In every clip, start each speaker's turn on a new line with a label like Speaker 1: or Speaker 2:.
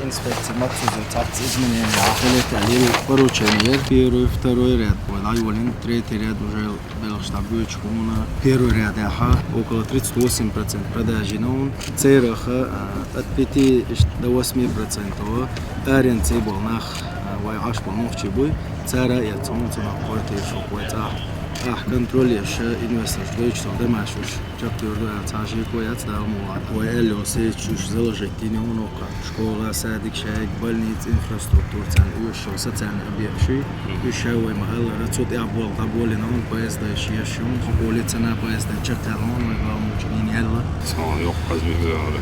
Speaker 1: инспекции мацузы цапцы изменения. Летали поручение. Первый, второй ряд. Лайволин, третий ряд уже был штаб-бючку. Первый ряд около 38% продажи. Но цераха от 5 до 8%. Аренцы был нах وعاش بالنوفشي بوي ترى يتون تنا قرتي شو قويتا контролируешь инвестор, что ты машешь, как ты تعجيك ويتدا مواد وإلو سيتشوش زلجك تيني هنوكا شكولا سادك شايك بلنيت انفراستруктур تان يوشو ستان أبيعشي يشاوي محل رتسوت يعبول تابولي نون بايزدا يشيشون بولي تنا بايزدا جرتالون ويبامو جمين يلا
Speaker 2: سوان يوق قزمي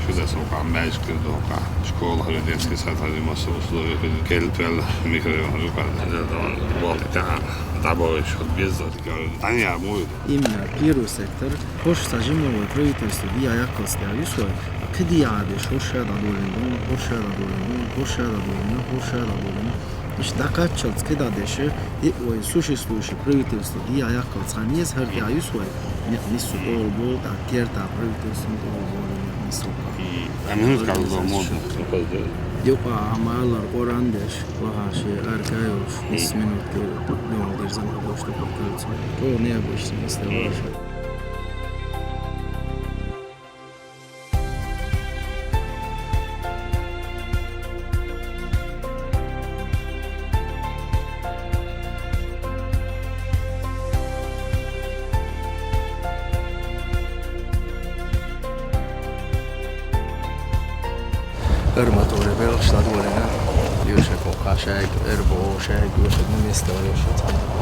Speaker 2: شو ده سوقع ماجك دوقع شكولا هلدينسكي ساتالي مصر وصلوي في الكيلتوال ميكرو هلوكا ده بالي تاع تعبوا شو بيزد Anja moju.
Speaker 1: Именно первый сектор, хош сажимовое правительство дия якост явисой, кди адеш хоша да долин, хоша да долин, хоша да долин, хоша да долин. Иш дакачалц кда деше, и ой существующее правительство дия якост ханез хар явисой, не нису долбол, да керта правительство долбол нису.
Speaker 2: Аминус kaldı modu.
Speaker 1: Yok amalar orandeş, vahaşi arkayos, isminutki yoldur zaman boşluk bakıyorsun. O ne yapmıştın istedim. Armatura Belstad volna, József Okásság, Erbo Óság, József Miniszter, József Cándor,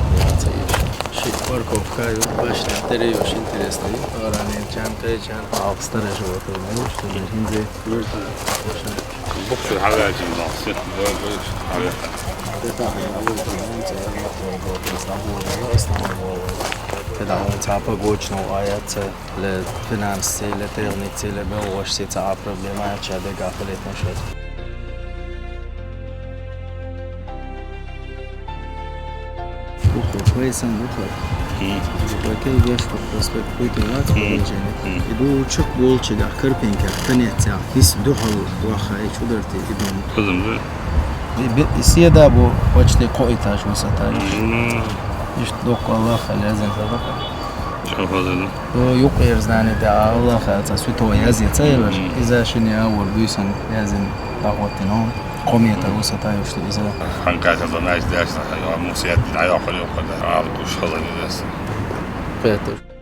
Speaker 1: Шит парковка, башня, терейош интересный, ранее чан, австара животное, что же хинзе, вырта,
Speaker 2: Buksu havaji nasıl?
Speaker 1: это когда он цапа гучно аяца ле финансы ле техницы ле белошси цапа проблема чаде гафлет нашет. Поясан ухо. Такие вещи проспект Путинат положение. Иду чук болчига кырпинка танетя. Хис духал вахай чудерти идем.
Speaker 2: Kızım da.
Speaker 1: Сиеда бо почти коэтаж высота. İşte Allah lazım tabii.
Speaker 2: Çok fazla.
Speaker 1: Yok erzane de Allah hazır sütü yazı sayılır. İza şimdi avur büyüsün yazın dağıtın on. Komiyete olsa da işte iza.
Speaker 2: Hangi kadar ne istersen ya musiyet bir ayağı yok kadar. Al kuş falan dersin.
Speaker 1: Evet.